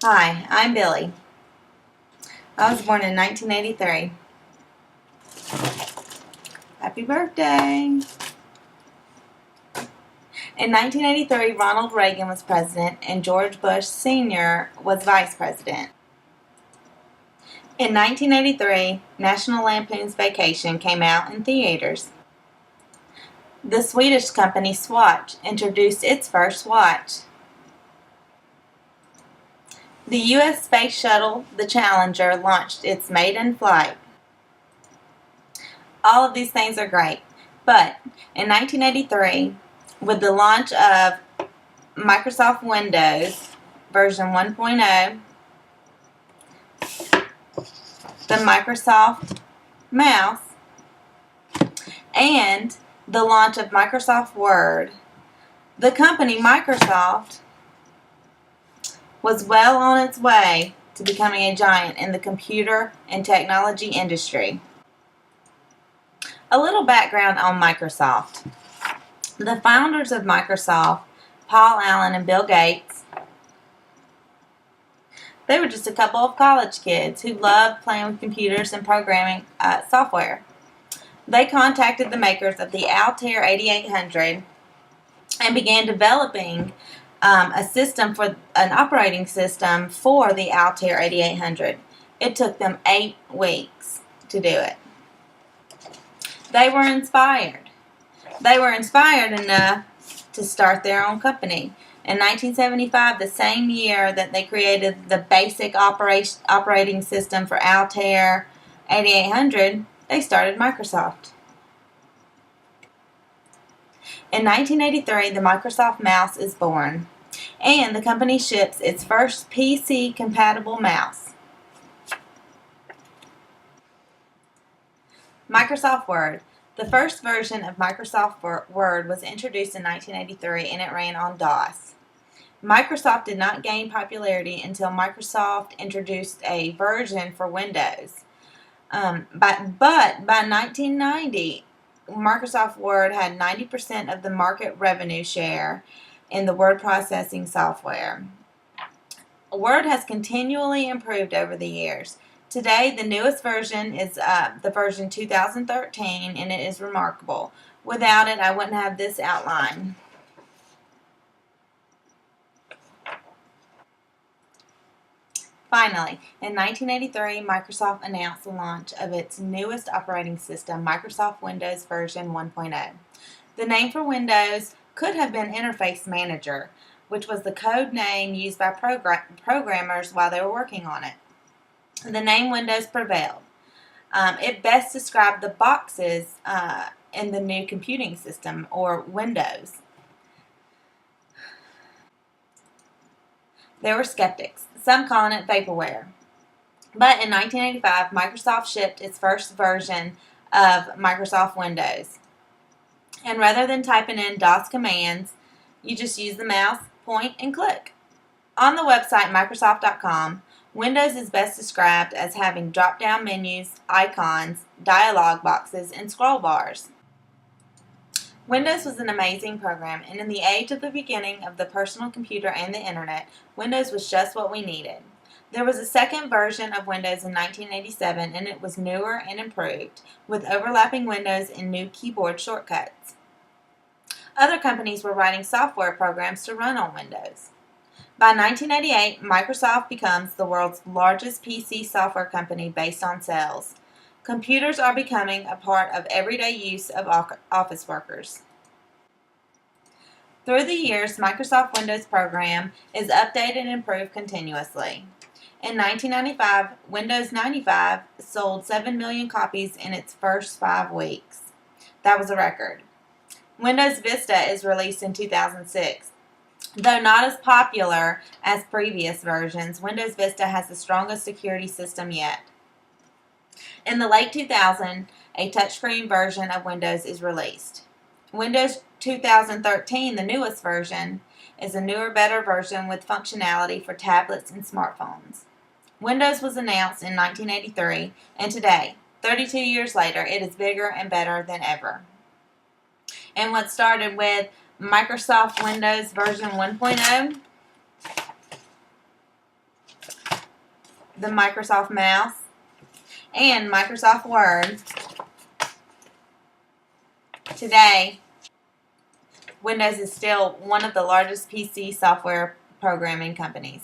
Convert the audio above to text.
Hi, I'm Billy. I was born in 1983. Happy birthday! In 1983, Ronald Reagan was president and George Bush Sr. was vice president. In 1983, National Lampoon's Vacation came out in theaters. The Swedish company Swatch introduced its first watch. The U.S. Space Shuttle, the Challenger, launched its maiden flight. All of these things are great, but in 1983, with the launch of Microsoft Windows version 1.0, the Microsoft mouse, and the launch of Microsoft Word, the company Microsoft was well on its way to becoming a giant in the computer and technology industry. A little background on Microsoft. The founders of Microsoft, Paul Allen and Bill Gates, they were just a couple of college kids who loved playing with computers and programming software. They contacted the makers of the Altair 8800 and began developing an operating system for the Altair 8800. It took them 8 weeks to do it. They were inspired. They were inspired enough to start their own company. In 1975, the same year that they created the basic operating system for Altair 8800, they started Microsoft. In 1983, the Microsoft mouse is born, and the company ships its first PC-compatible mouse. Microsoft Word. The first version of Microsoft Word was introduced in 1983, and it ran on DOS. Microsoft did not gain popularity until Microsoft introduced a version for Windows. But by 1990, Microsoft Word had 90% of the market revenue share in the word processing software. Word has continually improved over the years. Today, the newest version is the version 2013, and it is remarkable. Without it, I wouldn't have this outline. Finally, in 1983, Microsoft announced the launch of its newest operating system, Microsoft Windows version 1.0. The name for Windows could have been Interface Manager, which was the code name used by programmers while they were working on it. The name Windows prevailed. It best described the boxes in the new computing system, or Windows. There were skeptics, some calling it vaporware. But in 1985, Microsoft shipped its first version of Microsoft Windows. And rather than typing in DOS commands, you just use the mouse, point, and click. On the website Microsoft.com, Windows is best described as having drop-down menus, icons, dialog boxes, and scroll bars. Windows was an amazing program, and in the age of the beginning of the personal computer and the internet, Windows was just what we needed. There was a second version of Windows in 1987, and it was newer and improved, with overlapping windows and new keyboard shortcuts. Other companies were writing software programs to run on Windows. By 1988, Microsoft becomes the world's largest PC software company based on sales. Computers are becoming a part of everyday use of office workers. Through the years, Microsoft Windows program is updated and improved continuously. In 1995, Windows 95 sold 7 million copies in its first 5 weeks. That was a record. Windows Vista is released in 2006. Though not as popular as previous versions, Windows Vista has the strongest security system yet. In the late 2000s, a touchscreen version of Windows is released. Windows 2013, the newest version, is a newer, better version with functionality for tablets and smartphones. Windows was announced in 1983, and today, 32 years later, it is bigger and better than ever. And what started with Microsoft Windows version 1.0 the Microsoft mouse, and Microsoft Word. Today, Windows is still one of the largest PC software programming companies.